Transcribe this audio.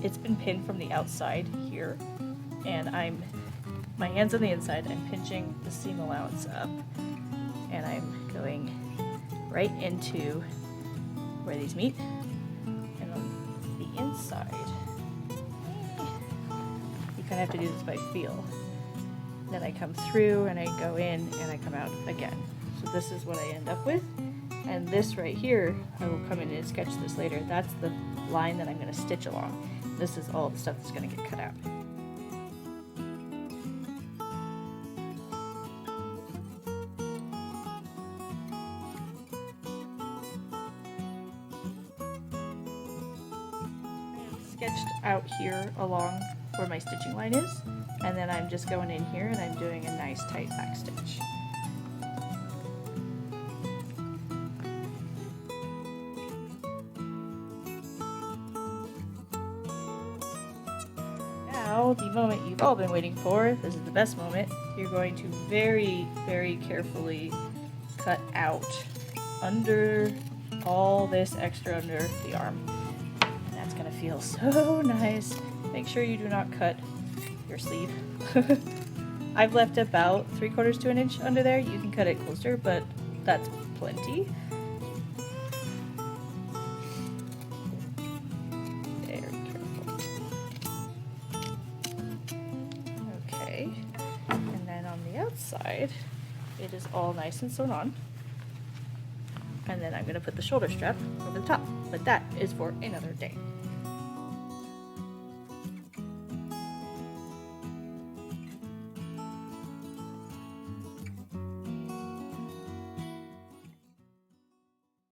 It's been pinned from the outside here, and my hand's on the inside, I'm pinching the seam allowance up, and I'm going right into where these meet, and on the inside, you kind of have to do this by feel. Then I come through, and I go in, and I come out again. So this is what I end up with, and this right here, I will come in and sketch this later. That's the line that I'm going to stitch along. This is all the stuff that's going to get cut out. Sketched out here along where my stitching line is, and then I'm just going in here and I'm doing a nice tight back stitch. Now, the moment you've all been waiting for, this is the best moment, you're going to very, very carefully cut out under all this extra under the arm. And that's going to feel so nice. Make sure you do not cut your sleeve. I've left about 3/4 to an inch under there. You can cut it closer, but that's plenty. Side, it is all nice and sewn on, and then I'm going to put the shoulder strap over the top, but that is for another day.